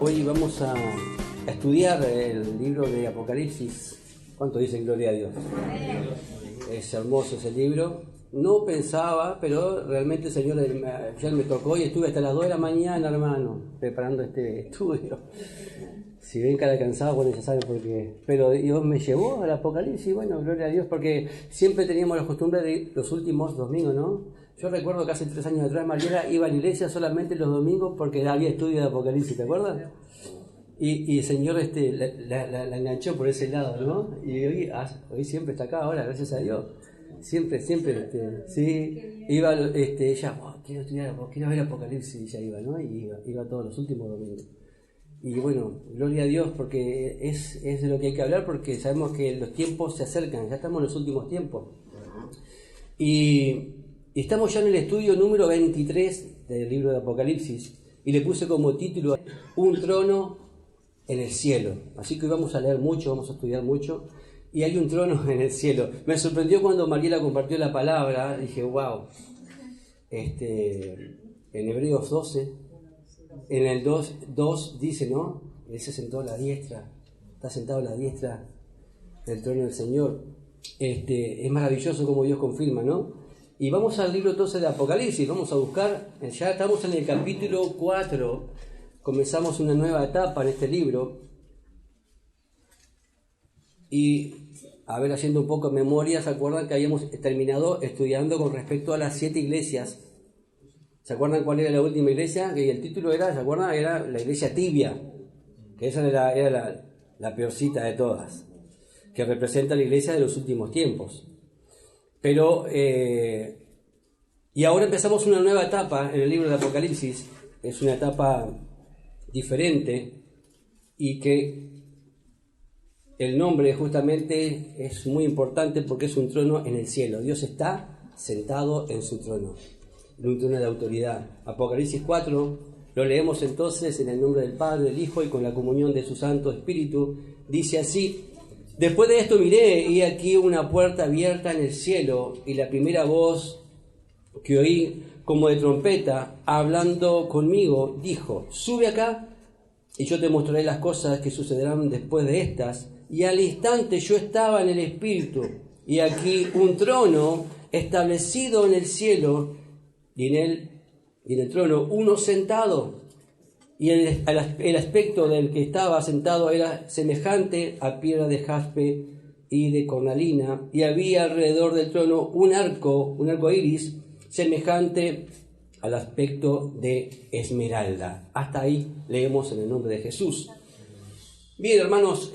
Hoy vamos a estudiar el libro de Apocalipsis. ¿Cuánto dicen gloria a Dios? Es hermoso ese libro. No pensaba, pero realmente el Señor ya me tocó y estuve hasta las 2 de la mañana, hermano, preparando este estudio. Si ven cara cansado, bueno, ya saben por qué. Pero Dios me llevó al Apocalipsis, bueno, gloria a Dios, porque siempre teníamos la costumbre de ir los últimos domingos, ¿no? Yo recuerdo que hace 3 años atrás Mariela iba a la iglesia solamente los domingos porque había estudio de Apocalipsis, ¿te acuerdas? Y el Señor la enganchó por ese lado, ¿no? Y hoy siempre está acá ahora, gracias a Dios. Siempre, sí, iba, ella, quiero estudiar, quiero ver Apocalipsis, y ella iba, ¿no? Y iba todos los últimos domingos. Y bueno, gloria a Dios, porque es de lo que hay que hablar, porque sabemos que los tiempos se acercan, ya estamos en los últimos tiempos. Y estamos ya en el estudio número 23 del libro de Apocalipsis, y le puse como título Un trono en el cielo. Así que hoy vamos a leer mucho, vamos a estudiar mucho, y hay un trono en el cielo. Me sorprendió cuando Mariela compartió la palabra, dije, wow, en Hebreos 12, en el 2 dice, ¿no? Él se sentó a la diestra, está sentado a la diestra del trono del Señor. Es maravilloso como Dios confirma, ¿no? Y vamos al libro entonces de Apocalipsis, vamos a buscar, ya estamos en el capítulo 4, comenzamos una nueva etapa en este libro. Y, a ver, haciendo un poco de memoria, ¿se acuerdan que habíamos terminado estudiando con respecto a las 7 iglesias? ¿Se acuerdan cuál era la última iglesia? Que el título era, ¿se acuerdan? Era la iglesia tibia, que esa era la peorcita de todas, que representa la iglesia de los últimos tiempos. Pero, y ahora empezamos una nueva etapa en el libro de Apocalipsis, es una etapa diferente y que el nombre justamente es muy importante porque es un trono en el cielo. Dios está sentado en su trono, en un trono de autoridad. Apocalipsis 4, lo leemos entonces en el nombre del Padre, del Hijo y con la comunión de su Santo Espíritu. Dice así: después de esto miré y aquí una puerta abierta en el cielo, y la primera voz que oí como de trompeta hablando conmigo dijo: sube acá y yo te mostraré las cosas que sucederán después de estas. Y al instante yo estaba en el Espíritu, y aquí un trono establecido en el cielo, y en el trono uno sentado, y el aspecto del que estaba sentado era semejante a piedra de jaspe y de cornalina, y había alrededor del trono un arco iris, semejante al aspecto de esmeralda. Hasta ahí leemos en el nombre de Jesús. Bien, hermanos,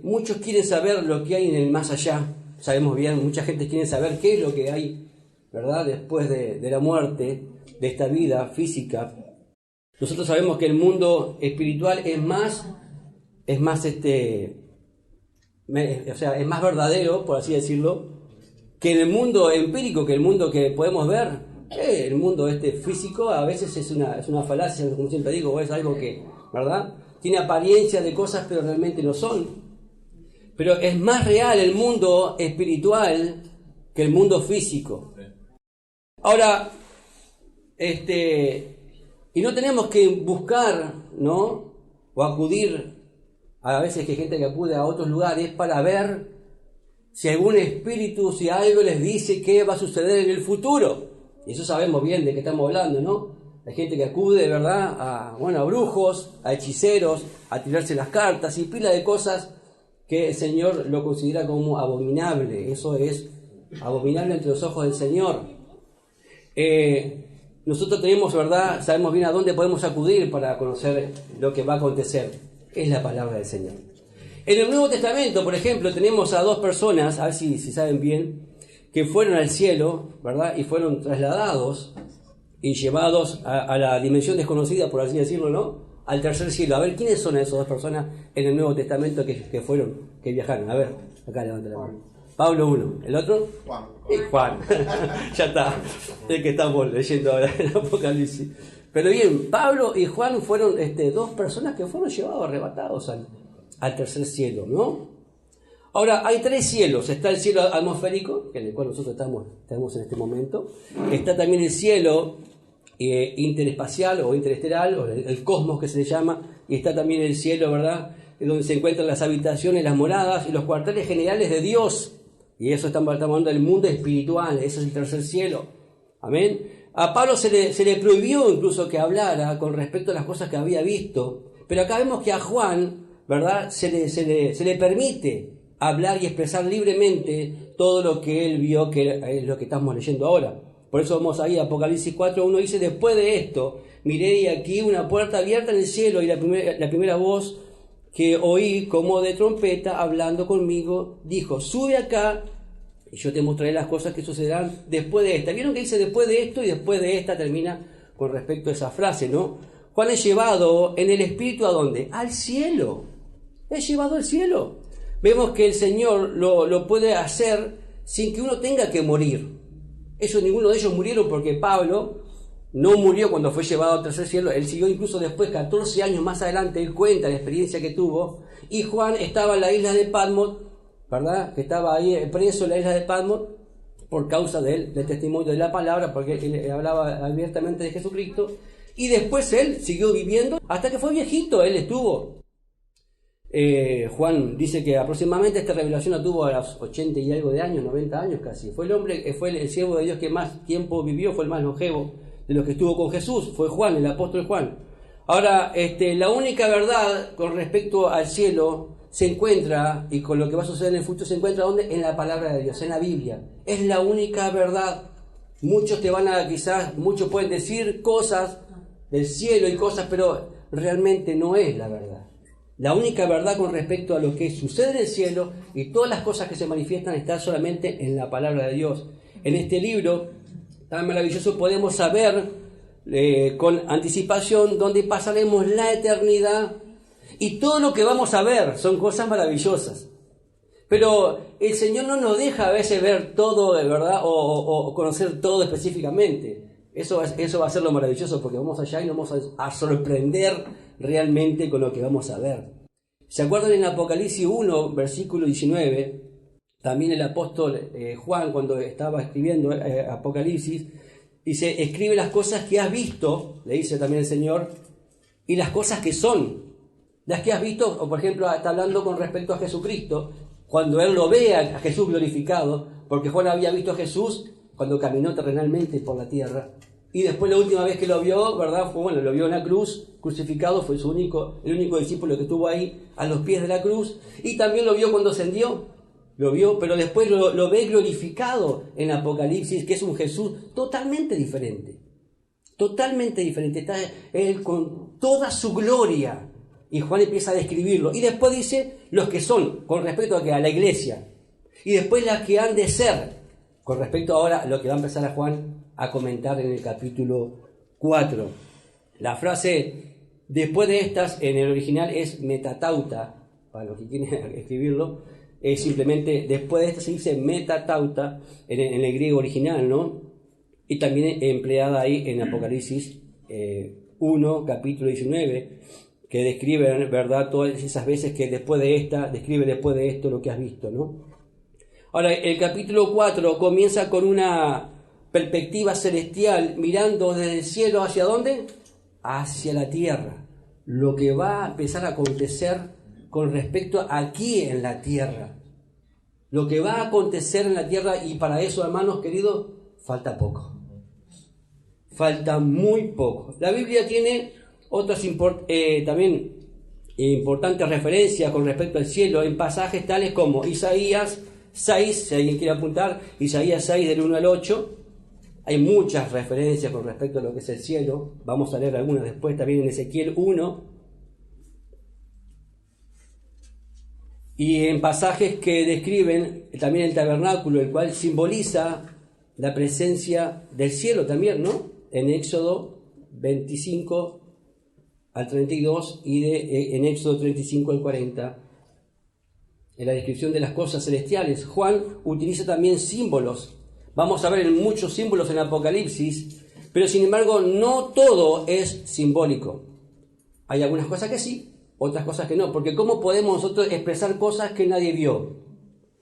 muchos quieren saber lo que hay en el más allá. Sabemos bien, mucha gente quiere saber qué es lo que hay, ¿verdad? Después de la muerte, de esta vida física. Nosotros sabemos que el mundo espiritual es más verdadero, por así decirlo, que en el mundo empírico, que el mundo que podemos ver. El mundo físico a veces es una falacia, como siempre digo, es algo que, ¿verdad?, tiene apariencia de cosas, pero realmente no son. Pero es más real el mundo espiritual que el mundo físico. Ahora, y no tenemos que buscar, ¿no?, o acudir, a veces que hay gente que acude a otros lugares para ver si algún espíritu, si algo les dice qué va a suceder en el futuro. Y eso sabemos bien de qué estamos hablando, ¿no? Hay gente que acude, ¿verdad?, a brujos, a hechiceros, a tirarse las cartas y pila de cosas que el Señor lo considera como abominable. Eso es abominable entre los ojos del Señor. Nosotros tenemos, ¿verdad?, sabemos bien a dónde podemos acudir para conocer lo que va a acontecer. Es la palabra del Señor. En el Nuevo Testamento, por ejemplo, tenemos a 2 personas, a ver si saben bien, que fueron al cielo, ¿verdad?, y fueron trasladados y llevados a la dimensión desconocida, por así decirlo, ¿no?, al tercer cielo. A ver, ¿quiénes son esas 2 personas en el Nuevo Testamento que viajaron? A ver, acá levanta la mano. Pablo uno, ¿el otro? Juan. Juan, ya está, el que estamos leyendo ahora en Apocalipsis. Pero bien, Pablo y Juan fueron 2 personas que fueron llevados, arrebatados al tercer cielo, ¿no? Ahora, hay 3 cielos. Está el cielo atmosférico, en el cual nosotros estamos en este momento. Está también el cielo interespacial o interestelar, o el cosmos que se le llama, y está también el cielo, ¿verdad? Donde se encuentran las habitaciones, las moradas y los cuarteles generales de Dios. Y eso estamos hablando del mundo espiritual, eso es el tercer cielo. Amén. A Pablo se le prohibió incluso que hablara con respecto a las cosas que había visto, pero acá vemos que a Juan, ¿verdad?, se le permite hablar y expresar libremente todo lo que él vio, que es lo que estamos leyendo ahora. Por eso vamos ahí, Apocalipsis 4:1 dice: después de esto, miré y aquí una puerta abierta en el cielo, y la primera voz que oí como de trompeta hablando conmigo dijo: sube acá y yo te mostraré las cosas que sucederán después de esta. ¿Vieron que dice después de esto y después de esta? Termina con respecto a esa frase, ¿no? Juan es llevado en el Espíritu, ¿a dónde? Al cielo. Es llevado al cielo. Vemos que el Señor lo puede hacer sin que uno tenga que morir. Ninguno de ellos murieron, porque Pablo no murió cuando fue llevado al tercer cielo. Él siguió incluso después, 14 años más adelante, él cuenta la experiencia que tuvo. Y Juan estaba en la isla de Patmos, ¿verdad? Que estaba ahí preso en la isla de Patmos por causa del testimonio de la palabra, porque él hablaba abiertamente de Jesucristo. Y después él siguió viviendo hasta que fue viejito. Él estuvo. Juan dice que aproximadamente esta revelación la tuvo a los 80 y algo de años, 90 años casi. Fue el siervo de Dios que más tiempo vivió, fue el más longevo de los que estuvo con Jesús, fue Juan, el apóstol Juan. Ahora, la única verdad con respecto al cielo se encuentra, y con lo que va a suceder en el futuro se encuentra, ¿dónde? En la palabra de Dios, en la Biblia. Es la única verdad. Muchos muchos pueden decir cosas del cielo y cosas, pero realmente no es la verdad. La única verdad con respecto a lo que sucede en el cielo y todas las cosas que se manifiestan está solamente en la palabra de Dios. En este libro tan maravilloso podemos saber con anticipación dónde pasaremos la eternidad, y todo lo que vamos a ver son cosas maravillosas. Pero el Señor no nos deja a veces ver todo de verdad o conocer todo específicamente. Eso va a ser lo maravilloso, porque vamos allá y nos vamos a sorprender realmente con lo que vamos a ver. ¿Se acuerdan en Apocalipsis 1, versículo 19? También el apóstol Juan, cuando estaba escribiendo Apocalipsis, dice: escribe las cosas que has visto, le dice también el Señor, y las cosas que son. Las que has visto, o por ejemplo, está hablando con respecto a Jesucristo, cuando él lo vea a Jesús glorificado, porque Juan había visto a Jesús cuando caminó terrenalmente por la tierra. Y después la última vez que lo vio, ¿verdad? Lo vio en la cruz, crucificado, fue el único discípulo que estuvo ahí a los pies de la cruz. Y también lo vio cuando ascendió, lo vio, pero después lo ve glorificado en Apocalipsis, que es un Jesús totalmente diferente. Totalmente diferente. Está él con toda su gloria. Y Juan empieza a describirlo. Y después dice los que son, con respecto a la iglesia. Y después las que han de ser, con respecto ahora a lo que va a empezar a Juan a comentar en el capítulo 4. La frase después de estas en el original es metatauta, para los que quieren escribirlo, es simplemente después de estas se dice metatauta en el griego original, ¿no? Y también empleada ahí en Apocalipsis 1, capítulo 19, que describe, ¿verdad?, todas esas veces que describe después de esto lo que has visto, ¿no? Ahora, el capítulo 4 comienza con una perspectiva celestial, mirando desde el cielo hacia ¿dónde? Hacia la tierra. Lo que va a empezar a acontecer con respecto a aquí en la tierra. Lo que va a acontecer en la tierra, y para eso, hermanos queridos, falta poco. Falta muy poco. La Biblia tiene otras también importantes referencias con respecto al cielo en pasajes tales como Isaías 6, si alguien quiere apuntar, Isaías 6 del 1 al 8. Hay muchas referencias con respecto a lo que es el cielo. Vamos a leer algunas después, también en Ezequiel 1. Y en pasajes que describen también el tabernáculo, el cual simboliza la presencia del cielo también, ¿no? En Éxodo 25 al 32 y en Éxodo 35 al 40. En la descripción de las cosas celestiales, Juan utiliza también símbolos. Vamos a ver muchos símbolos en Apocalipsis, pero sin embargo no todo es simbólico. Hay algunas cosas que sí, otras cosas que no, porque ¿cómo podemos nosotros expresar cosas que nadie vio?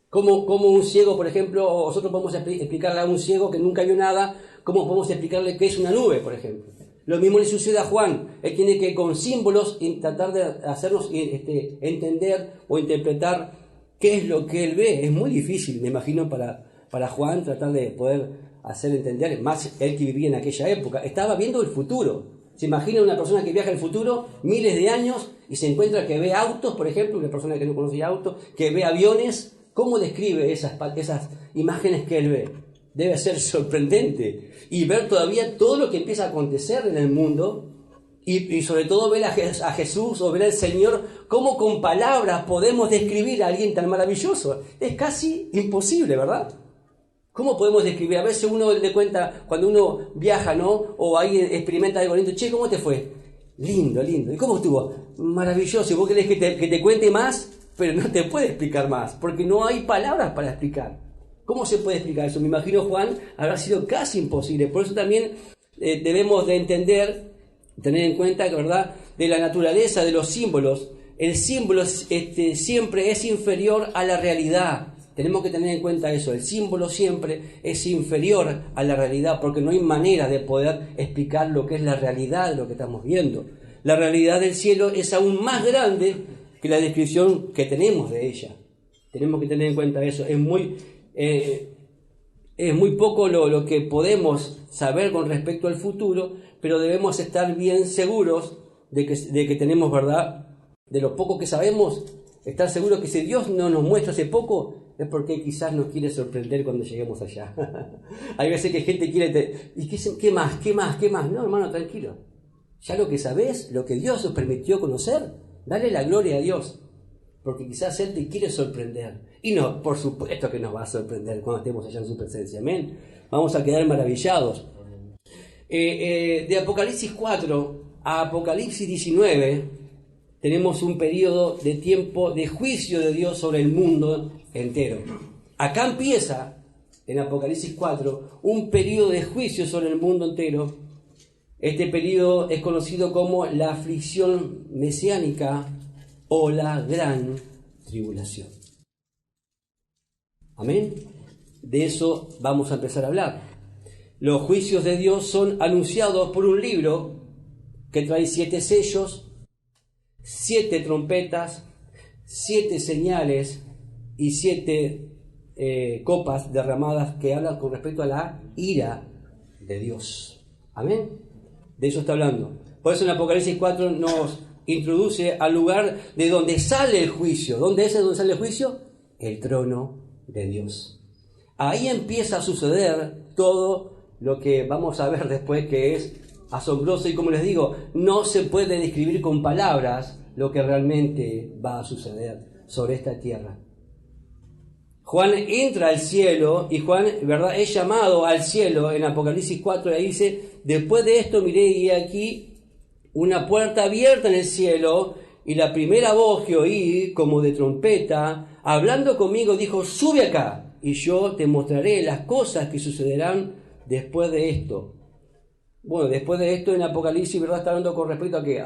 Como un ciego, por ejemplo, nosotros podemos explicarle a un ciego que nunca vio nada, ¿cómo podemos explicarle qué es una nube, por ejemplo? Lo mismo le sucede a Juan. Él tiene que con símbolos tratar de hacernos entender o interpretar qué es lo que él ve. Es muy difícil, me imagino, para Juan tratar de poder hacer entender, más él que vivía en aquella época. Estaba viendo el futuro. Se imagina una persona que viaja al futuro miles de años y se encuentra que ve autos, por ejemplo, una persona que no conocía autos, que ve aviones. ¿Cómo describe esas imágenes que él ve? Debe ser sorprendente. Y ver todavía todo lo que empieza a acontecer en el mundo y sobre todo ver a Jesús o ver al Señor, cómo con palabras podemos describir a alguien tan maravilloso. Es casi imposible, ¿verdad? ¿Cómo podemos describir? A veces uno le cuenta, cuando uno viaja, ¿no? O alguien experimenta algo lindo. Che, ¿cómo te fue? Lindo, lindo. ¿Y cómo estuvo? Maravilloso. ¿Y vos querés que te cuente más? Pero no te puede explicar más, porque no hay palabras para explicar. ¿Cómo se puede explicar eso? Me imagino, Juan, habrá sido casi imposible. Por eso también debemos de entender, tener en cuenta, ¿verdad?, de la naturaleza de los símbolos. El símbolo siempre es inferior a la realidad. Tenemos que tener en cuenta eso. El símbolo siempre es inferior a la realidad, porque no hay manera de poder explicar lo que es la realidad de lo que estamos viendo. La realidad del cielo es aún más grande que la descripción que tenemos de ella. Tenemos que tener en cuenta eso. Es muy poco lo que podemos saber con respecto al futuro, pero debemos estar bien seguros de que tenemos verdad. De lo poco que sabemos, estar seguros que si Dios no nos muestra ese poco, es porque quizás nos quiere sorprender cuando lleguemos allá. Hay veces que gente quiere... ¿Y qué más? ¿Qué más? ¿Qué más? No, hermano, tranquilo. Ya lo que sabés, lo que Dios nos permitió conocer, dale la gloria a Dios. Porque quizás Él te quiere sorprender. Y no, por supuesto que nos va a sorprender cuando estemos allá en su presencia. Amén. Vamos a quedar maravillados. De Apocalipsis 4 a Apocalipsis 19 tenemos un periodo de tiempo de juicio de Dios sobre el mundo entero. Acá empieza, en Apocalipsis 4, un periodo de juicio sobre el mundo entero. Este periodo es conocido como la aflicción mesiánica o la gran tribulación. Amén. De eso vamos a empezar a hablar. Los juicios de Dios son anunciados por un libro que trae 7 sellos, 7 trompetas, 7 señales y 7 copas derramadas que hablan con respecto a la ira de Dios. Amén. De eso está hablando. Por eso en Apocalipsis 4 nos introduce al lugar de donde sale el juicio. ¿Dónde es donde sale el juicio? El trono de Dios. Ahí empieza a suceder todo lo que vamos a ver después, que es asombroso, y como les digo, no se puede describir con palabras lo que realmente va a suceder sobre esta tierra. Juan entra al cielo y Juan, ¿verdad?, es llamado al cielo en Apocalipsis 4, y ahí dice: después de esto miré y aquí una puerta abierta en el cielo, y la primera voz que oí, como de trompeta, hablando conmigo, dijo: sube acá, y yo te mostraré las cosas que sucederán después de esto. Bueno, después de esto en Apocalipsis, ¿verdad?, está hablando con respecto a que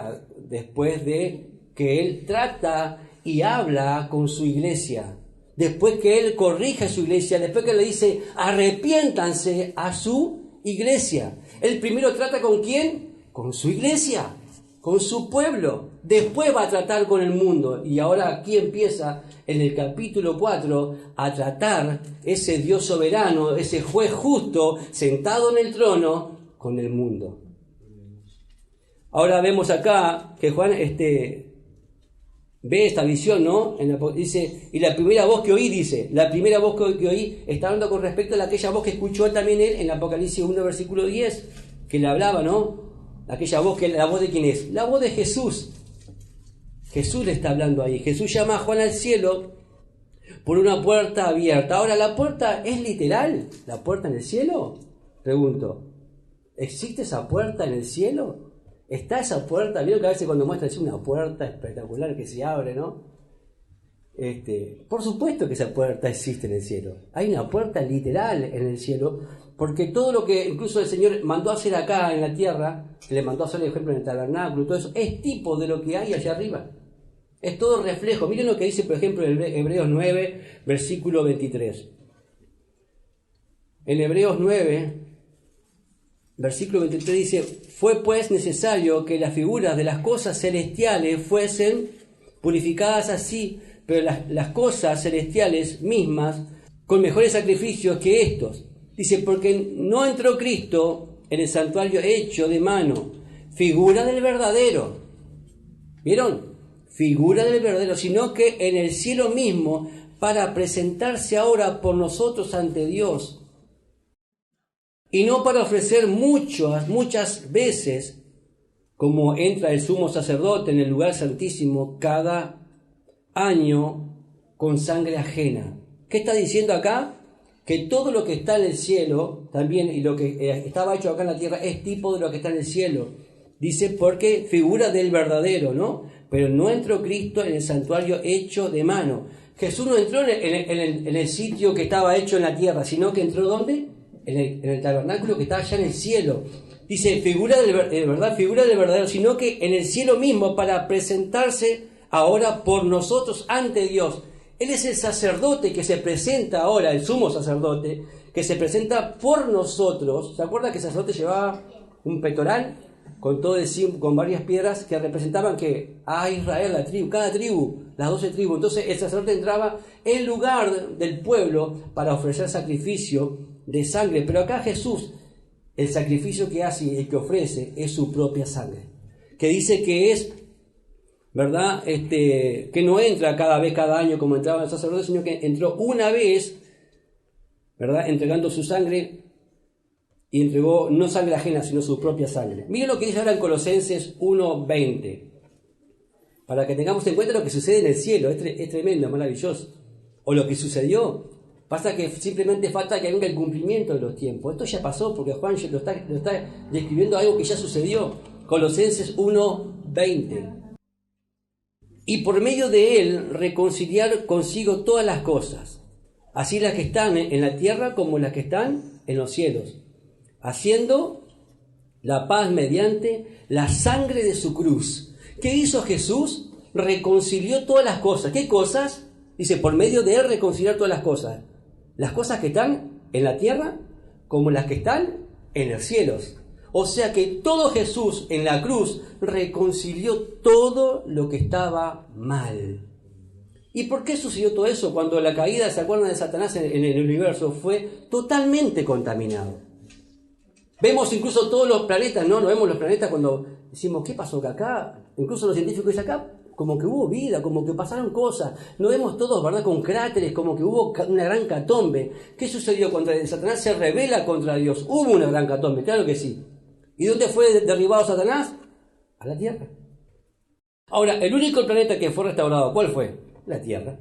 después de que Él trata y habla con su iglesia, después que Él corrige a su iglesia, después que le dice: arrepiéntanse a su iglesia. Él primero trata ¿con quién? Con su iglesia, con su pueblo. Después va a tratar con el mundo. Y ahora aquí empieza en el capítulo 4 a tratar ese Dios soberano, ese juez justo, sentado en el trono, con el mundo. Ahora vemos acá que Juan ve esta visión, ¿no? Dice, y la primera voz que oí, está hablando con respecto a aquella voz que escuchó también él en Apocalipsis 1, versículo 10, que le hablaba, ¿no? Aquella voz, ¿la voz de quién es? La voz de Jesús. Jesús le está hablando ahí. Jesús llama a Juan al cielo por una puerta abierta. Ahora, ¿la puerta es literal? ¿La puerta en el cielo? Pregunto, ¿existe esa puerta en el cielo? ¿Está esa puerta? Vieron que a veces cuando muestran una puerta espectacular que se abre, ¿no? Por supuesto que esa puerta existe en el cielo. Hay una puerta literal en el cielo, porque todo lo que incluso el Señor mandó a hacer acá en la tierra, que le mandó a hacer, por ejemplo, en el tabernáculo, todo eso, es tipo de lo que hay allá arriba. Es todo reflejo. Miren lo que dice, por ejemplo, en Hebreos 9, versículo 23. En Hebreos 9, versículo 23 dice, fue pues necesario que las figuras de las cosas celestiales fuesen purificadas así, pero las cosas celestiales mismas con mejores sacrificios que estos. Dice, porque no entró Cristo en el santuario hecho de mano, figura del verdadero. ¿Vieron? Figura del verdadero, sino que en el cielo mismo, para presentarse ahora por nosotros ante Dios. Y no para ofrecer muchas veces, como entra el sumo sacerdote en el lugar santísimo cada año con sangre ajena. ¿Qué está diciendo acá? Que todo lo que está en el cielo, también, y lo que estaba hecho acá en la tierra, es tipo de lo que está en el cielo. Dice, porque figura del verdadero, ¿no? Pero no entró Cristo en el santuario hecho de mano. Jesús no entró en el sitio que estaba hecho en la tierra, sino que entró ¿dónde? En el tabernáculo que está allá en el cielo. Dice, figura del verdadero, sino que en el cielo mismo, para presentarse ahora por nosotros ante Dios. Él es el sacerdote que se presenta ahora, el sumo sacerdote, que se presenta por nosotros. ¿Se acuerda que el sacerdote llevaba un pectoral con varias piedras que representaban que a Israel, la tribu, cada tribu, las 12 tribus? Entonces el sacerdote entraba en lugar del pueblo para ofrecer sacrificio de sangre. Pero acá Jesús, el sacrificio que hace y el que ofrece es su propia sangre, que dice que es, ¿verdad? Que no entra cada año como entraba el sacerdote, sino que entró una vez, ¿verdad? Entregando su sangre, y entregó no sangre ajena, sino su propia sangre. Miren lo que dice ahora en Colosenses 1:20, para que tengamos en cuenta lo que sucede en el cielo. Es tremendo, es maravilloso. O lo que sucedió. Pasa que simplemente falta que venga el cumplimiento de los tiempos. Esto ya pasó, porque Juan lo está describiendo algo que ya sucedió. Colosenses 1:20. Y por medio de él reconciliar consigo todas las cosas, así las que están en la tierra como las que están en los cielos, haciendo la paz mediante la sangre de su cruz. ¿Qué hizo Jesús? Reconcilió todas las cosas. ¿Qué cosas? Dice, por medio de él reconciliar todas las cosas. Las cosas que están en la tierra como las que están en los cielos. O sea que todo Jesús en la cruz reconcilió todo lo que estaba mal. ¿Y por qué sucedió todo eso? Cuando la caída, ¿se acuerdan de Satanás en el universo? Fue totalmente contaminado. Vemos incluso todos los planetas, ¿no? Nos vemos los planetas cuando decimos, ¿qué pasó que acá? Incluso los científicos dicen acá, como que hubo vida, como que pasaron cosas. Nos vemos todos, ¿verdad? Con cráteres, como que hubo una gran catombe. ¿Qué sucedió cuando Satanás se rebela contra Dios? Hubo una gran catombe, claro que sí. ¿Y dónde fue derribado Satanás? A la Tierra. Ahora, el único planeta que fue restaurado, ¿cuál fue? La Tierra.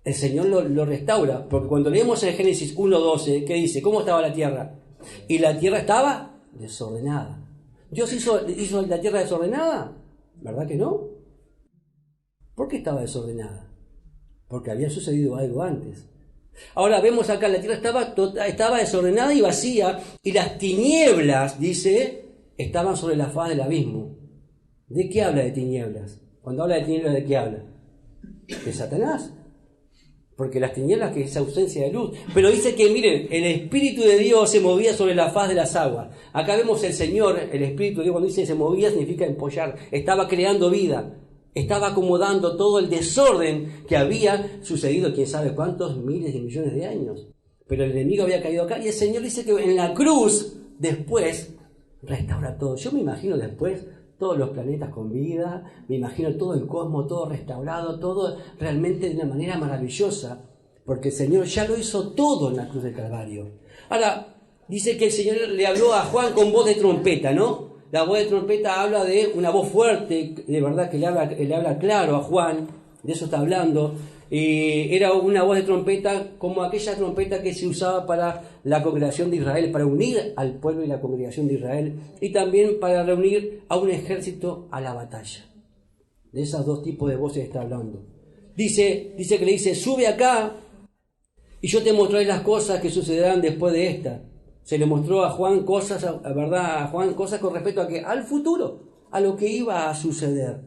El Señor lo restaura, porque cuando leemos en Génesis 1:12, ¿qué dice? ¿Cómo estaba la Tierra? Y la Tierra estaba desordenada. ¿Dios hizo la Tierra desordenada? ¿Verdad que no? ¿Por qué estaba desordenada? Porque había sucedido algo antes. Ahora vemos acá, la tierra estaba desordenada y vacía, y las tinieblas, dice, estaban sobre la faz del abismo. ¿De qué habla de tinieblas? Cuando habla de tinieblas, ¿de qué habla? De Satanás. Porque las tinieblas, que es ausencia de luz. Pero dice que, miren, el Espíritu de Dios se movía sobre la faz de las aguas. Acá vemos el Señor, el Espíritu de Dios, cuando dice se movía, significa empollar. Estaba creando vida. Estaba acomodando todo el desorden que había sucedido, quién sabe cuántos miles de millones de años. Pero el enemigo había caído acá, y el Señor dice que en la cruz, después, restaura todo. Yo me imagino después todos los planetas con vida, me imagino todo el cosmos, todo restaurado, todo realmente de una manera maravillosa, porque el Señor ya lo hizo todo en la cruz del Calvario. Ahora, dice que el Señor le habló a Juan con voz de trompeta, ¿no? La voz de trompeta habla de una voz fuerte, de verdad que le habla claro a Juan, de eso está hablando. Era una voz de trompeta como aquella trompeta que se usaba para la congregación de Israel, para unir al pueblo y la congregación de Israel, y también para reunir a un ejército a la batalla. De esos dos tipos de voces está hablando. Dice que le dice, sube acá y yo te mostraré las cosas que sucederán después de esta. Se le mostró a Juan cosas, cosas con respecto a al futuro, a lo que iba a suceder,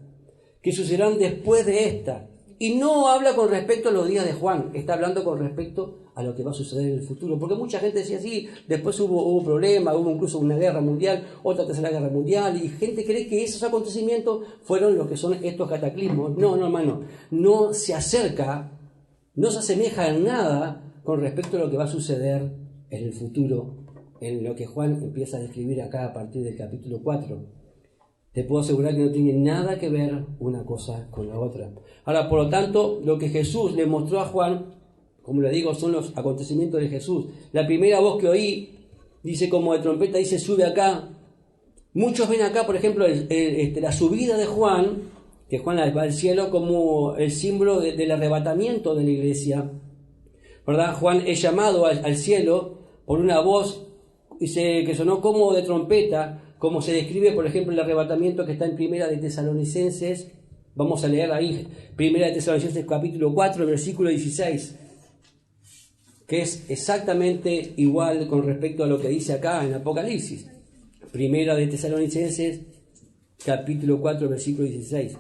que sucederán después de esta. Y no habla con respecto a los días de Juan, está hablando con respecto a a lo que va a suceder en el futuro. Porque mucha gente decía así, después hubo problemas, hubo incluso una guerra mundial, otra tercera guerra mundial, y gente cree que esos acontecimientos fueron lo que son estos cataclismos. No, hermano, no se acerca, no se asemeja en nada con respecto a lo que va a suceder en el futuro, en lo que Juan empieza a describir acá a partir del capítulo 4. Te puedo asegurar que no tiene nada que ver una cosa con la otra. Ahora, por lo tanto, lo que Jesús le mostró a Juan, como le digo, son los acontecimientos de Jesús. La primera voz que oí, dice como de trompeta, dice sube acá. Muchos ven acá, por ejemplo, la subida de Juan, que Juan va al cielo como el símbolo del arrebatamiento de la iglesia, ¿verdad? Juan es llamado al cielo por una voz, dice que sonó como de trompeta, como se describe, por ejemplo, el arrebatamiento que está en Primera de Tesalonicenses. Vamos a leer ahí, Primera de Tesalonicenses capítulo 4, versículo 16, que es exactamente igual con respecto a lo que dice acá en Apocalipsis. Primera de Tesalonicenses capítulo 4, versículo 16.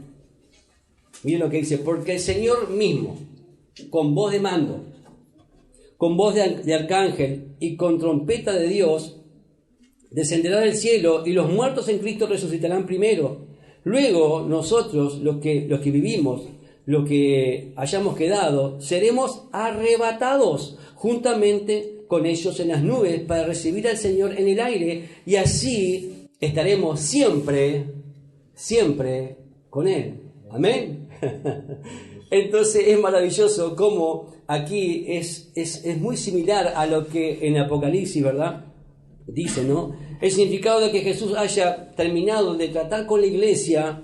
Miren lo que dice: porque el Señor mismo, con voz de mando, con voz de arcángel y con trompeta de Dios, descenderá del cielo, y los muertos en Cristo resucitarán primero. Luego nosotros, los que vivimos, los que hayamos quedado, seremos arrebatados juntamente con ellos en las nubes para recibir al Señor en el aire, y así estaremos siempre con Él. Amén. Entonces es maravilloso cómo aquí es muy similar a lo que en Apocalipsis, ¿verdad?, dice, ¿no? El significado de que Jesús haya terminado de tratar con la iglesia,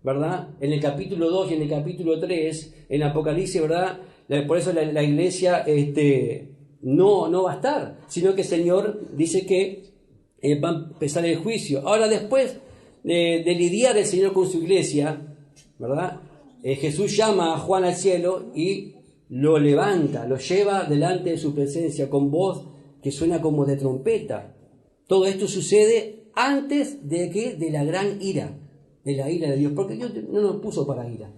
¿verdad?, en el capítulo 2 y en el capítulo 3, en Apocalipsis, ¿verdad?, por eso la iglesia no va a estar, sino que el Señor dice que va a empezar el juicio. Ahora, después de lidiar el Señor con su iglesia, ¿verdad?, Jesús llama a Juan al cielo y lo levanta, lo lleva delante de su presencia con voz que suena como de trompeta. Todo esto sucede antes de la gran ira, de la ira de Dios, porque Dios no nos puso para ira.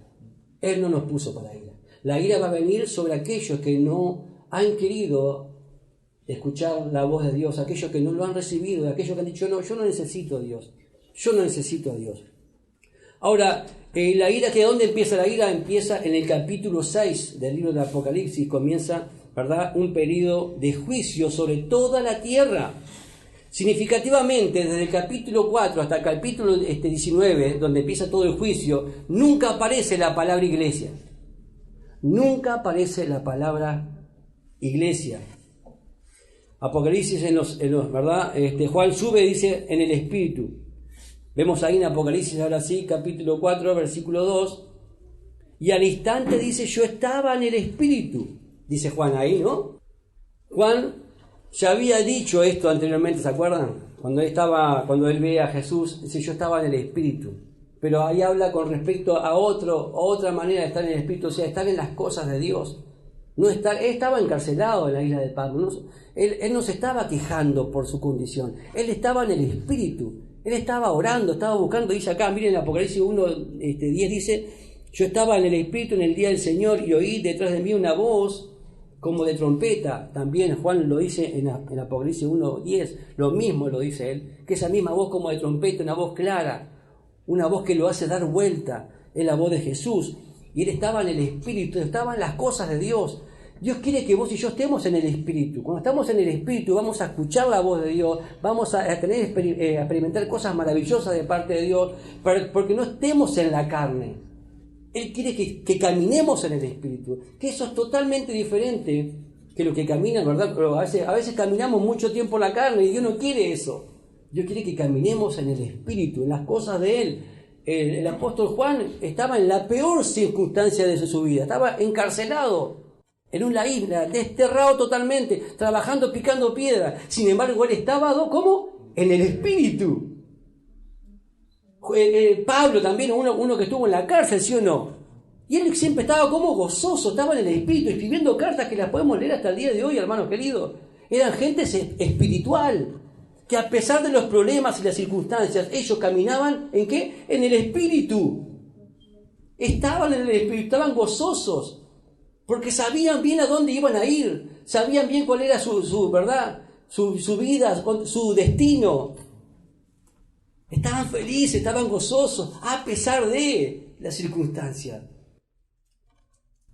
Él no nos puso para ira. La ira va a venir sobre aquellos que no han querido escuchar la voz de Dios, aquellos que no lo han recibido, aquellos que han dicho, no, yo no necesito a Dios, yo no necesito a Dios. Ahora, la ira, ¿que dónde empieza la ira? Empieza en el capítulo 6 del libro de Apocalipsis, comienza, ¿verdad?, un periodo de juicio sobre toda la tierra. Significativamente, desde el capítulo 4 hasta el capítulo 19, donde empieza todo el juicio, nunca aparece la palabra iglesia. Nunca aparece la palabra iglesia. Apocalipsis ¿verdad? Juan sube, dice, en el Espíritu. Vemos ahí en Apocalipsis, ahora sí, capítulo 4, versículo 2. Y al instante dice, yo estaba en el Espíritu. Dice Juan ahí, ¿no? Juan ya había dicho esto anteriormente, ¿se acuerdan? Cuando él ve a Jesús, dice, yo estaba en el Espíritu. Pero ahí habla con respecto a otra manera de estar en el Espíritu, o sea, estar en las cosas de Dios. Él estaba encarcelado en la isla de Patmos. Él no se estaba quejando por su condición. Él estaba en el Espíritu. Él estaba orando, estaba buscando. Dice acá, miren, en Apocalipsis 1, 10 dice, yo estaba en el Espíritu en el día del Señor y oí detrás de mí una voz como de trompeta. También Juan lo dice en Apocalipsis 1:10, lo mismo lo dice él, que esa misma voz como de trompeta, una voz clara, una voz que lo hace dar vuelta, es la voz de Jesús. Y él estaba en el Espíritu, estaba en las cosas de Dios. Dios quiere que vos y yo estemos en el Espíritu. Cuando estamos en el Espíritu vamos a escuchar la voz de Dios, vamos a experimentar cosas maravillosas de parte de Dios, porque no estemos en la carne. Él quiere que caminemos en el Espíritu, que eso es totalmente diferente que lo que caminan, ¿verdad? Pero a veces caminamos mucho tiempo en la carne y Dios no quiere eso. Dios quiere que caminemos en el Espíritu, en las cosas de Él. El apóstol Juan estaba en la peor circunstancia de su vida, estaba encarcelado en una isla, desterrado totalmente, trabajando, picando piedra. Sin embargo, él estaba, ¿cómo? En el Espíritu. Pablo también, uno que estuvo en la cárcel, ¿sí o no? Y él siempre estaba como gozoso, estaba en el Espíritu, escribiendo cartas que las podemos leer hasta el día de hoy, hermanos queridos. Eran gente espiritual, que a pesar de los problemas y las circunstancias, ellos caminaban, ¿en qué? En el Espíritu. Estaban en el Espíritu, estaban gozosos, porque sabían bien a dónde iban a ir, sabían bien cuál era su verdad, su vida, su destino. Estaban felices, estaban gozosos, a pesar de las circunstancias.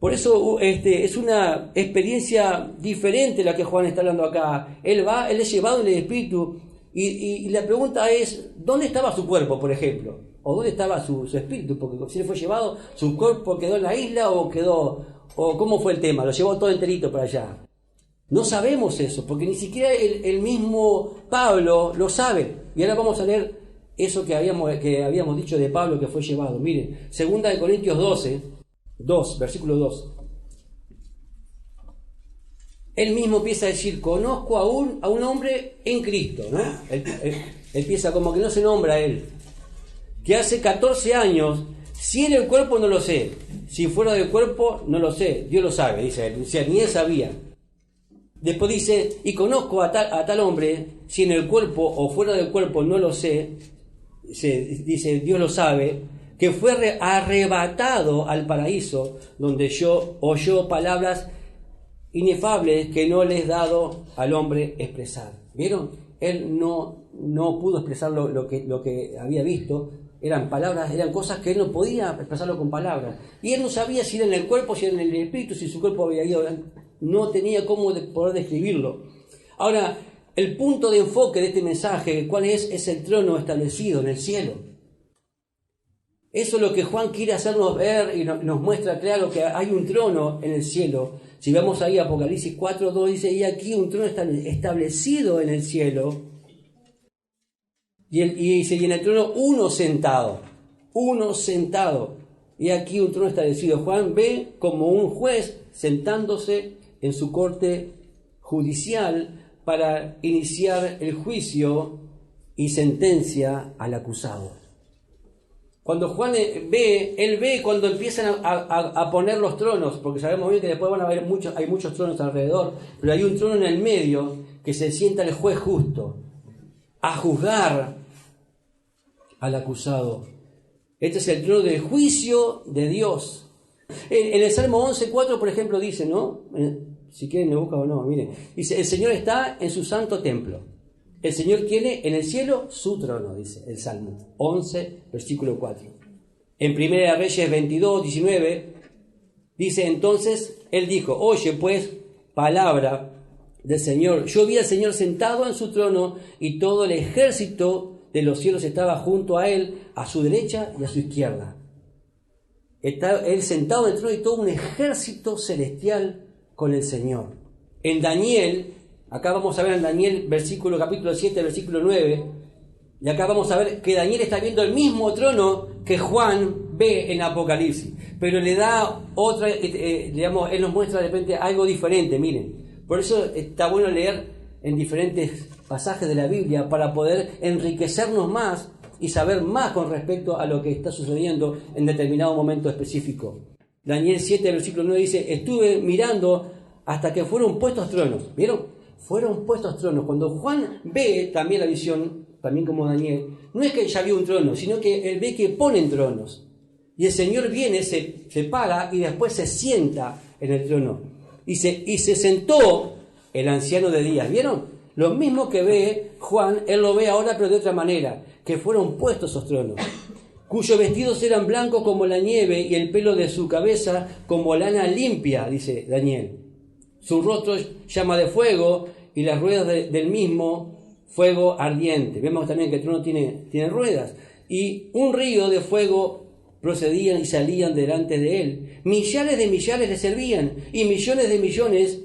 Por eso es una experiencia diferente la que Juan está hablando acá. Él es llevado en el Espíritu, y la pregunta es, ¿dónde estaba su cuerpo, por ejemplo? ¿O dónde estaba su espíritu? Porque si él fue llevado, ¿su cuerpo quedó en la isla o cómo fue el tema? ¿Lo llevó todo enterito para allá? No sabemos eso, porque ni siquiera el mismo Pablo lo sabe. Y ahora vamos a leer eso que habíamos dicho de Pablo que fue llevado. Miren, 2 Corintios 2, versículo 2. Él mismo empieza a decir, conozco a un hombre en Cristo, ¿no? Él empieza como que no se nombra a él, que hace 14 años, si en el cuerpo no lo sé, si fuera del cuerpo no lo sé, Dios lo sabe, dice él, o sea, ni él sabía. Después dice, y conozco a tal hombre, si en el cuerpo o fuera del cuerpo no lo sé, dice, Dios lo sabe, que fue arrebatado al paraíso, donde oyó palabras inefables que no le es dado al hombre expresar. ¿Vieron? Él no pudo expresar lo que había visto. Eran palabras, eran cosas que él no podía expresarlo con palabras. Y él no sabía si era en el cuerpo, si era en el espíritu, si su cuerpo había ido. No tenía cómo poder describirlo. Ahora, el punto de enfoque de este mensaje, ¿cuál es? Es el trono establecido en el cielo. Eso es lo que Juan quiere hacernos ver y nos muestra claro que hay un trono en el cielo. Si vamos ahí a Apocalipsis 4:2 dice, y aquí un trono está establecido en el cielo. Y en el trono uno sentado. Y aquí un trono establecido. Juan ve como un juez sentándose en su corte judicial para iniciar el juicio y sentencia al acusado. Cuando Juan él ve cuando empiezan a poner los tronos, porque sabemos bien que después van a haber hay muchos tronos alrededor, pero hay un trono en el medio que se sienta el juez justo a juzgar al acusado. Este es el trono del juicio de Dios. En el Salmo 11:4, por ejemplo, dice, ¿no? Si quieren me buscan o no, miren. Dice, el Señor está en su santo templo. El Señor tiene en el cielo su trono, dice el Salmo 11, versículo 4. En 1 Reyes 22, 19, dice, entonces él dijo, oye pues, palabra del Señor. Yo vi al Señor sentado en su trono y todo el ejército de los cielos estaba junto a él, a su derecha y a su izquierda. Está él sentado en el trono y todo un ejército celestial con el Señor. En Daniel, acá vamos a ver en Daniel capítulo 7, versículo 9, y acá vamos a ver que Daniel está viendo el mismo trono que Juan ve en Apocalipsis, pero le da otra, él nos muestra de repente algo diferente, miren. Por eso está bueno leer en diferentes pasajes de la Biblia para poder enriquecernos más y saber más con respecto a lo que está sucediendo en determinado momento específico. Daniel 7, versículo 9 dice, estuve mirando hasta que fueron puestos tronos. ¿Vieron? Fueron puestos tronos. Cuando Juan ve también la visión, también como Daniel, no es que ya vio un trono, sino que él ve que ponen tronos. Y el Señor viene, se para y después se sienta en el trono. Y se sentó el anciano de días. ¿Vieron? Lo mismo que ve Juan, él lo ve ahora, pero de otra manera, que fueron puestos esos tronos, cuyos vestidos eran blancos como la nieve y el pelo de su cabeza como lana limpia, dice Daniel. Su rostro llama de fuego y las ruedas del mismo fuego ardiente. Vemos también que el trono tiene ruedas. Y un río de fuego procedían y salían delante de él. Millares de millares le servían y millones de millones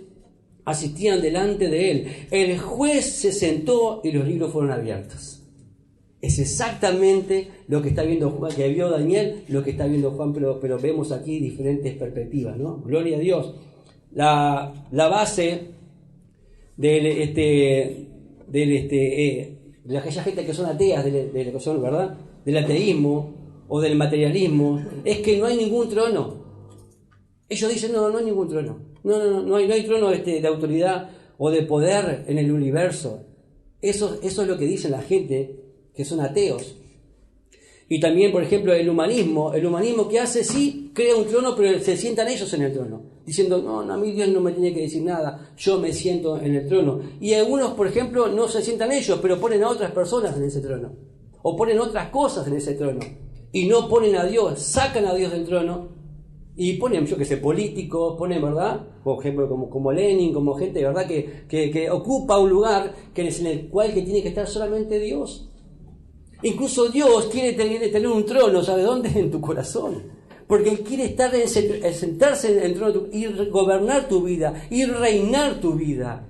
asistían delante de él. El juez se sentó y los libros fueron abiertos. Es exactamente lo que está viendo Juan, que vio Daniel, lo que está viendo Juan, pero vemos aquí diferentes perspectivas, ¿no? Gloria a Dios. La base de aquella gente que son ateas, de la que son, ¿verdad?, del ateísmo o del materialismo, es que no hay ningún trono. Ellos dicen, no hay ningún trono. No hay trono de autoridad o de poder en el universo. Eso es lo que dicen la gente que son ateos. Y también, por ejemplo, el humanismo. El humanismo que hace, sí, crea un trono, pero se sientan ellos en el trono. diciendo, no, a mí Dios no me tiene que decir nada, yo me siento en el trono. Y algunos, por ejemplo, no se sientan ellos, pero ponen a otras personas en ese trono, o ponen otras cosas en ese trono, y no ponen a Dios, sacan a Dios del trono, y ponen, yo que sé, políticos, ponen, ¿verdad? Por ejemplo, como Lenin, como gente, ¿verdad? Que ocupa un lugar en el cual que tiene que estar solamente Dios. Incluso Dios quiere tener un trono, ¿sabe dónde? En tu corazón. Porque Él quiere sentarse en el trono y gobernar tu vida, y reinar tu vida.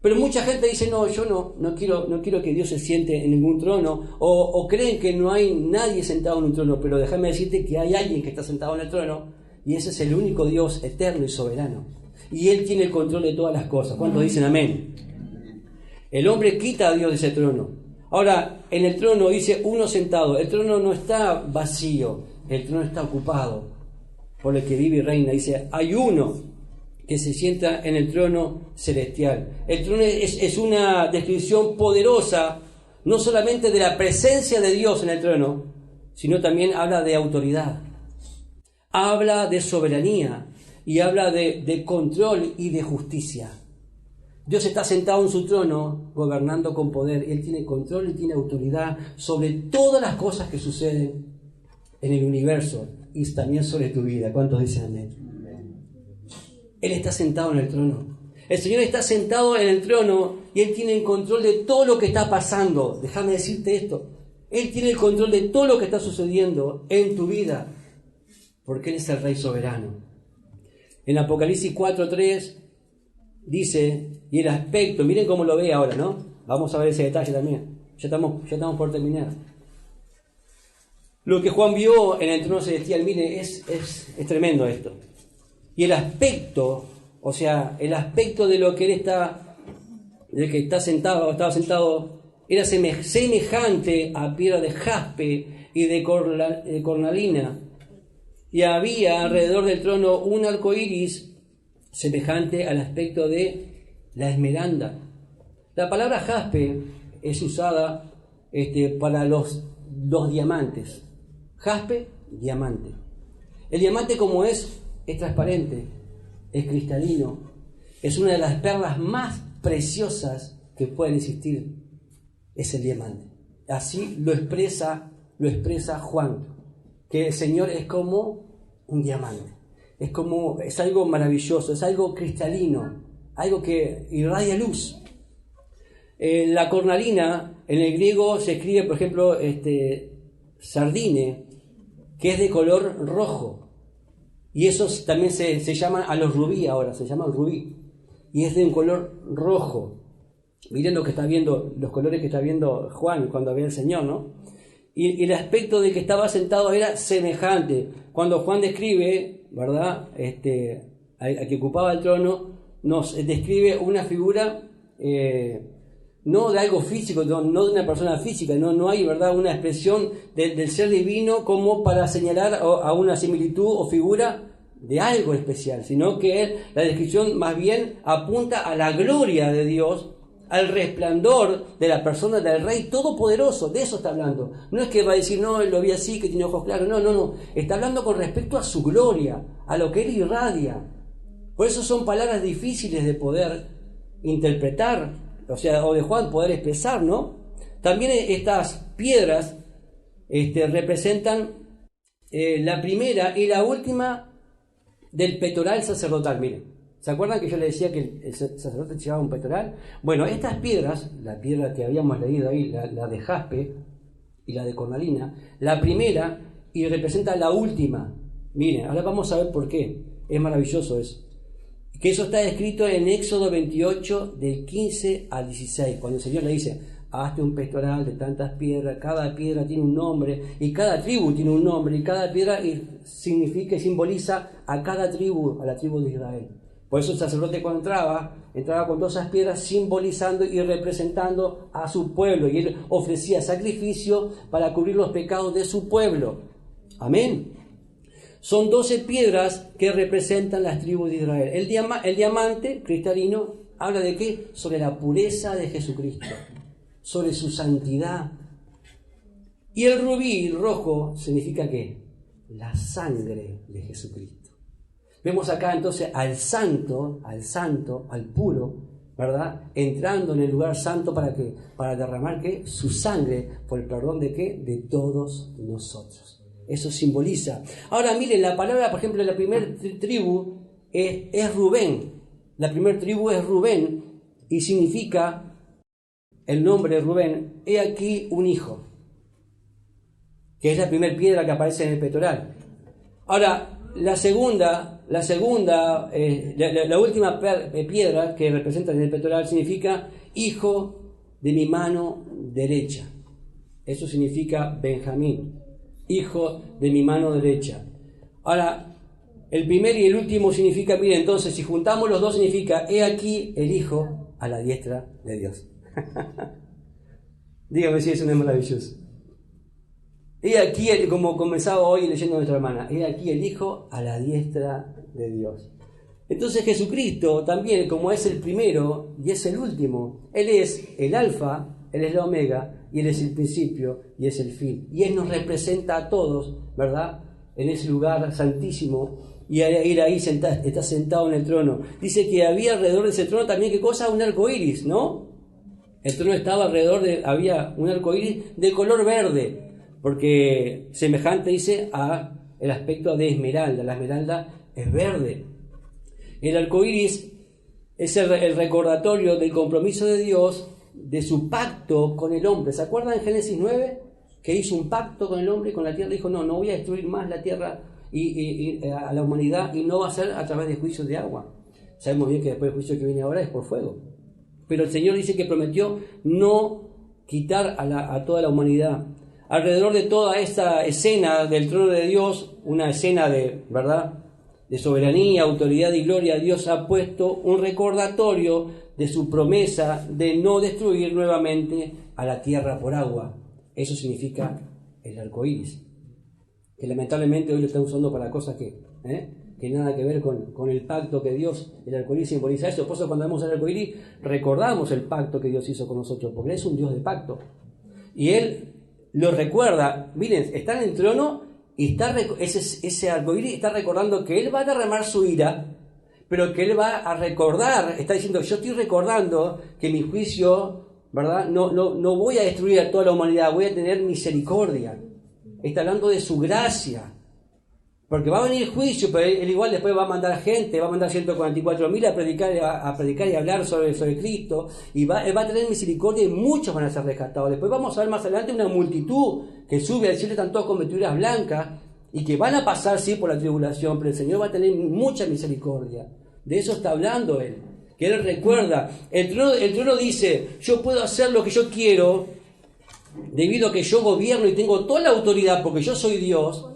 Pero mucha gente dice, no, yo no quiero que Dios se siente en ningún trono, o creen que no hay nadie sentado en un trono, pero déjame decirte que hay alguien que está sentado en el trono, y ese es el único Dios eterno y soberano. Y Él tiene el control de todas las cosas. ¿Cuántos dicen amén? El hombre quita a Dios de ese trono. Ahora, en el trono dice uno sentado. El trono no está vacío, el trono está ocupado por el que vive y reina. Dice, hay uno que se sienta en el trono celestial. El trono es una descripción poderosa, no solamente de la presencia de Dios en el trono, sino también habla de autoridad, habla de soberanía y habla de control y de justicia. Dios está sentado en su trono, gobernando con poder. Él tiene control y tiene autoridad sobre todas las cosas que suceden en el universo y también sobre tu vida. ¿Cuántos dicen amén? Él está sentado en el trono. El Señor está sentado en el trono y Él tiene el control de todo lo que está pasando. Déjame decirte esto. Él tiene el control de todo lo que está sucediendo en tu vida, porque Él es el Rey soberano. En Apocalipsis 4:3 dice, y el aspecto, miren cómo lo ve ahora, ¿no? Vamos a ver ese detalle también. Ya estamos por terminar. Lo que Juan vio en el trono celestial, mire, es tremendo esto. Y el aspecto, o sea, el aspecto de lo que él estaba sentado, era semejante a piedra de jaspe y de cornalina. Y había alrededor del trono un arco iris semejante al aspecto de la esmeralda. La palabra jaspe es usada para los diamantes. Jaspe, diamante. El diamante, como es transparente, es cristalino, es una de las perlas más preciosas que pueden existir, es el diamante. Así lo expresa Juan, que el Señor es como un diamante, es algo maravilloso, es algo cristalino, algo que irradia luz. La cornalina en el griego se escribe, por ejemplo, sardine, que es de color rojo. Y esos también se llaman a los rubí ahora, se llaman rubí. Y es de un color rojo. Miren lo que está viendo, los colores que está viendo Juan cuando ve al Señor, ¿no? Y el aspecto de que estaba sentado era semejante. Cuando Juan describe, ¿verdad? A que ocupaba el trono, nos describe una figura, no de algo físico, no de una persona física, no hay, ¿verdad?, una expresión del ser divino como para señalar a una similitud o figura de algo especial, sino que la descripción más bien apunta a la gloria de Dios, al resplandor de la persona del Rey Todopoderoso. De eso está hablando. No es que va a decir, no, lo vi así, que tiene ojos claros, no, está hablando con respecto a su gloria, a lo que Él irradia. Por eso son palabras difíciles de poder interpretar, o de Juan poder expresar, ¿no? También estas piedras representan la primera y la última del pectoral sacerdotal. Miren, ¿se acuerdan que yo les decía que el sacerdote llevaba un pectoral? Bueno, estas piedras, la piedra que habíamos leído ahí, la de jaspe y la de cornalina, la primera y representa la última. Miren, ahora vamos a ver por qué. Es maravilloso eso. Que eso está escrito en Éxodo 28, del 15 al 16, cuando el Señor le dice, hazte un pectoral de tantas piedras, cada piedra tiene un nombre, y cada tribu tiene un nombre, y cada piedra significa y simboliza a cada tribu, a la tribu de Israel. Por eso el sacerdote cuando entraba con todas esas piedras simbolizando y representando a su pueblo, y él ofrecía sacrificio para cubrir los pecados de su pueblo. Amén. Son 12 piedras que representan las tribus de Israel. El diamante cristalino habla de qué? Sobre la pureza de Jesucristo, sobre su santidad. Y el rubí rojo significa ¿qué? La sangre de Jesucristo. Vemos acá entonces al santo, al puro, ¿verdad? Entrando en el lugar santo ¿para qué? Para derramar ¿qué? Su sangre por el perdón de ¿qué? De todos nosotros. Eso simboliza. Ahora miren, la palabra, por ejemplo, la primera tribu es Rubén. La primera tribu es Rubén y significa, el nombre de Rubén, he aquí un hijo, que es la primera piedra que aparece en el pectoral. Ahora, la última piedra que representa en el pectoral significa hijo de mi mano derecha. Eso significa Benjamín, hijo de mi mano derecha. Ahora, el primer y el último significa, miren, entonces si juntamos los dos significa, he aquí el hijo a la diestra de Dios. Dígame si eso no es maravilloso. He aquí, como comenzaba hoy leyendo a nuestra hermana, he aquí el hijo a la diestra de Dios. Entonces Jesucristo también, como es el primero y es el último, Él es el alfa, Él es la omega, y Él es el principio y es el fin. Y Él nos representa a todos, ¿verdad? En ese lugar santísimo, y Él ahí está sentado en el trono. Dice que había alrededor de ese trono también, ¿qué cosa? Un arco iris, ¿no? El trono estaba alrededor había un arco iris de color verde, porque semejante, dice, a el aspecto de esmeralda. La esmeralda es verde. El arco iris es el recordatorio del compromiso de Dios, de su pacto con el hombre. ¿Se acuerdan en Génesis 9? Que hizo un pacto con el hombre y con la tierra. Dijo, no voy a destruir más la tierra y a la humanidad, y no va a ser a través de juicios de agua. Sabemos bien que después el juicio que viene ahora es por fuego. Pero el Señor dice que prometió no quitar a toda la humanidad. Alrededor de toda esta escena del trono de Dios, una escena de, ¿verdad?, de soberanía, autoridad y gloria, Dios ha puesto un recordatorio de su promesa de no destruir nuevamente a la tierra por agua. Eso significa el arco iris, que lamentablemente hoy lo están usando para cosas que nada que ver con el pacto que Dios, el arco iris simboliza eso. Por eso cuando vemos el arco iris recordamos el pacto que Dios hizo con nosotros, porque Él es un Dios de pacto. Y Él lo recuerda. Miren, está en el trono y ese arcoíris está recordando que Él va a derramar su ira, pero que Él va a recordar, está diciendo, yo estoy recordando que mi juicio, ¿verdad? No voy a destruir a toda la humanidad, voy a tener misericordia. Está hablando de su gracia, porque va a venir el juicio, pero Él igual después va a mandar gente, va a mandar 144.000 a predicar y hablar sobre Cristo, y va a tener misericordia y muchos van a ser rescatados. Después vamos a ver más adelante una multitud que sube al cielo, están todos con vestiduras blancas, y que van a pasar, sí, por la tribulación, pero el Señor va a tener mucha misericordia. De eso está hablando Él, que Él recuerda. El trono dice, yo puedo hacer lo que yo quiero, debido a que yo gobierno y tengo toda la autoridad, porque yo soy Dios.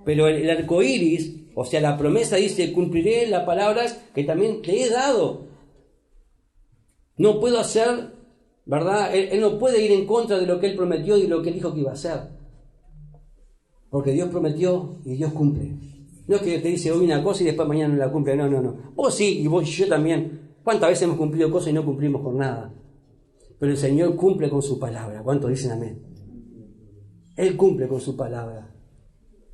Pero el arco iris, o sea, la promesa dice, cumpliré las palabras que también te he dado. No puedo hacer, ¿verdad? Él no puede ir en contra de lo que Él prometió y de lo que Él dijo que iba a hacer. Porque Dios prometió y Dios cumple. No es que te dice hoy una cosa y después mañana no la cumple. No. Vos sí, y vos y yo también. ¿Cuántas veces hemos cumplido cosas y no cumplimos con nada? Pero el Señor cumple con su palabra. ¿Cuántos dicen amén? Él cumple con su palabra.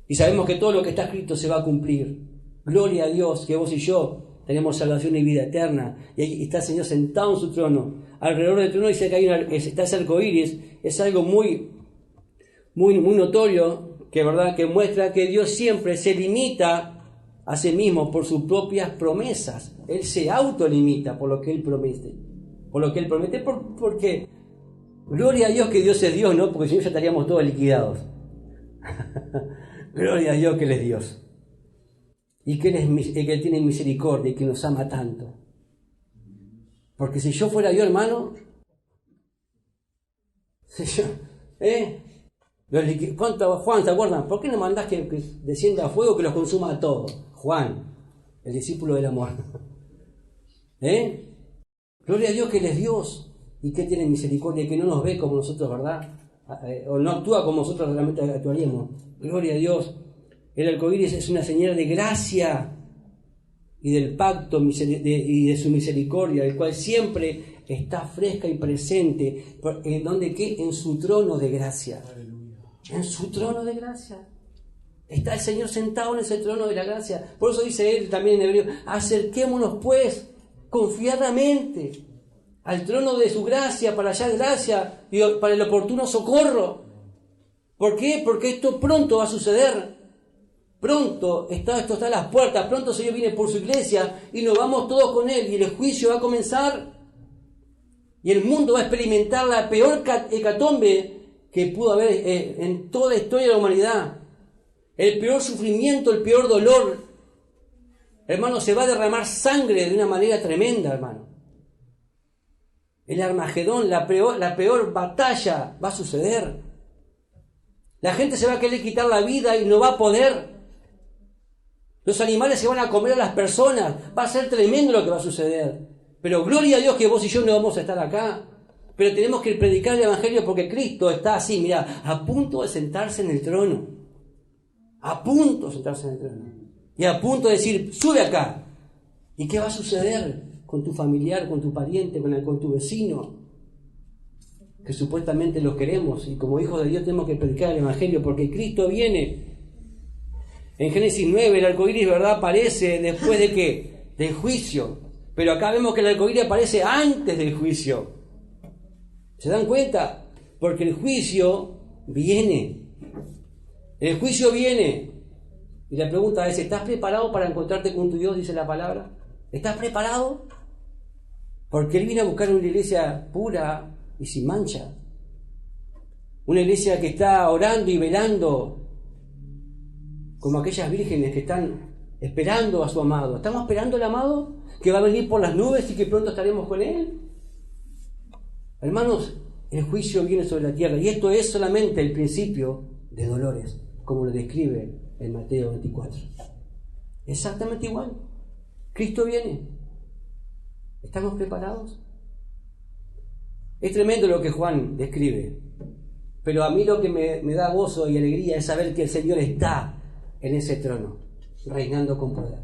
Y sabemos que todo lo que está escrito se va a cumplir. Gloria a Dios, que vos y yo tenemos salvación y vida eterna. Y ahí está el Señor sentado en su trono. Alrededor del trono dice que está ese arco iris. Es algo muy notorio, que muestra que Dios siempre se limita a sí mismo por sus propias promesas. Él se autolimita por lo que Él promete. Porque gloria a Dios que Dios es Dios, ¿no? Porque si no ya estaríamos todos liquidados. Gloria a Dios que Él es Dios. Y que Él tiene misericordia y que nos ama tanto. Porque si yo fuera Dios, hermano, Juan, ¿te acuerdan? ¿Por qué no mandás que descienda a fuego que los consuma a todos? Juan, el discípulo del amor. Gloria a Dios que Él es Dios y que tiene misericordia y que no nos ve como nosotros, ¿verdad? O no actúa como nosotros realmente actuaríamos. Gloria a Dios. El arcoíris es una señal de gracia y del pacto y de su misericordia, el cual siempre está fresca y presente. ¿En donde qué? En su trono de gracia. En su trono de gracia. Está el Señor sentado en ese trono de la gracia. Por eso dice él también en hebreo, acerquémonos pues confiadamente al trono de su gracia para hallar gracia y para el oportuno socorro. ¿Por qué? Porque esto pronto va a suceder. Pronto, esto está a las puertas, pronto el Señor viene por su iglesia y nos vamos todos con Él y el juicio va a comenzar y el mundo va a experimentar la peor hecatombe que pudo haber en toda la historia de la humanidad. El peor sufrimiento, el peor dolor. Hermano, se va a derramar sangre de una manera tremenda, hermano. El Armagedón, la peor batalla va a suceder. La gente se va a querer quitar la vida y no va a poder. Los animales se van a comer a las personas. Va a ser tremendo lo que va a suceder. Pero gloria a Dios que vos y yo no vamos a estar acá. Pero tenemos que predicar el Evangelio porque Cristo está así, mira, a punto de sentarse en el trono. A punto de sentarse en el trono. Y a punto de decir, sube acá. ¿Y qué va a suceder con tu familiar, con tu pariente, con tu vecino? Que supuestamente los queremos. Y como hijos de Dios tenemos que predicar el Evangelio porque Cristo viene. En Génesis 9 el arcoíris, ¿verdad?, aparece después de ¿qué? Del juicio. Pero acá vemos que el arcoíris aparece antes del juicio. ¿Se dan cuenta? Porque el juicio viene. El juicio viene. Y la pregunta es, ¿estás preparado para encontrarte con tu Dios? Dice la palabra. ¿Estás preparado? Porque Él viene a buscar una iglesia pura y sin mancha. Una iglesia que está orando y velando, como aquellas vírgenes que están esperando a su amado. ¿Estamos esperando al amado que va a venir por las nubes y que pronto estaremos con Él? Hermanos, el juicio viene sobre la tierra y esto es solamente el principio de dolores, como lo describe en Mateo 24. Exactamente igual. Cristo viene. ¿Estamos preparados? Es tremendo lo que Juan describe, pero a mí lo que me da gozo y alegría es saber que el Señor está en ese trono, reinando con poder.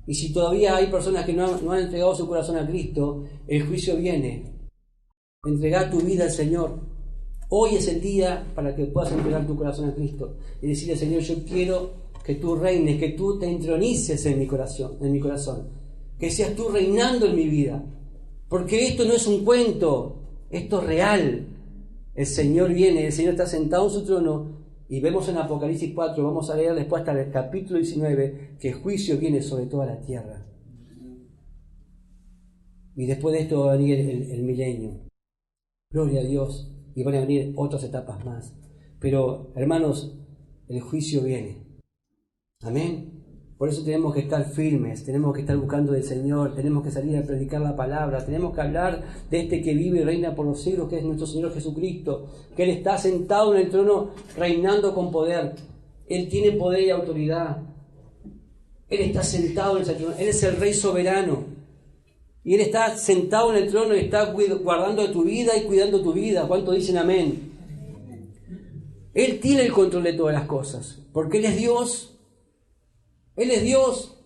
Y si todavía hay personas que no han entregado su corazón a Cristo, el juicio viene. Entregar tu vida al Señor. Hoy es el día para que puedas entregar tu corazón a Cristo y decirle, Señor, yo quiero que tú reines, que tú te entronices en mi corazón, que seas tú reinando en mi vida, porque esto no es un cuento, esto es real. El Señor viene, el Señor está sentado en su trono. Y vemos en Apocalipsis 4, vamos a leer después hasta el capítulo 19, que el juicio viene sobre toda la tierra. Y después de esto va a venir el milenio. Gloria a Dios. Y van a venir otras etapas más. Pero, hermanos, el juicio viene. Amén. Por eso tenemos que estar firmes, tenemos que estar buscando del Señor, tenemos que salir a predicar la palabra, tenemos que hablar de este que vive y reina por los siglos, que es nuestro Señor Jesucristo, que Él está sentado en el trono reinando con poder. Él tiene poder y autoridad. Él está sentado en ese trono, Él es el Rey soberano. Y Él está sentado en el trono y está guardando tu vida y cuidando tu vida. ¿Cuántos dicen amén? Él tiene el control de todas las cosas, porque Él es Dios. Él es Dios,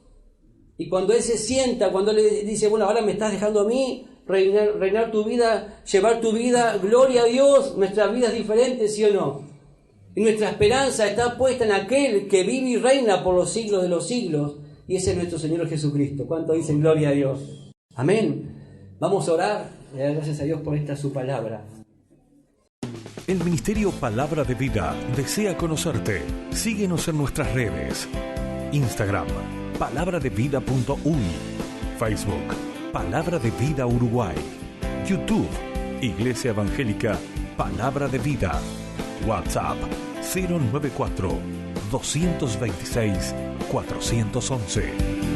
y cuando Él se sienta, cuando Él dice, bueno, ahora me estás dejando a mí reinar tu vida, llevar tu vida, gloria a Dios, nuestra vida es diferente, ¿sí o no? Y nuestra esperanza está puesta en aquel que vive y reina por los siglos de los siglos, y ese es nuestro Señor Jesucristo. ¿Cuánto dicen gloria a Dios? Amén. Vamos a orar, y dar gracias a Dios por esta su palabra. El Ministerio Palabra de Vida desea conocerte. Síguenos en nuestras redes. Instagram, palabraDeVida.uy. Facebook, Palabra de Vida Uruguay. YouTube, Iglesia Evangélica Palabra de Vida. WhatsApp, 094 226 411.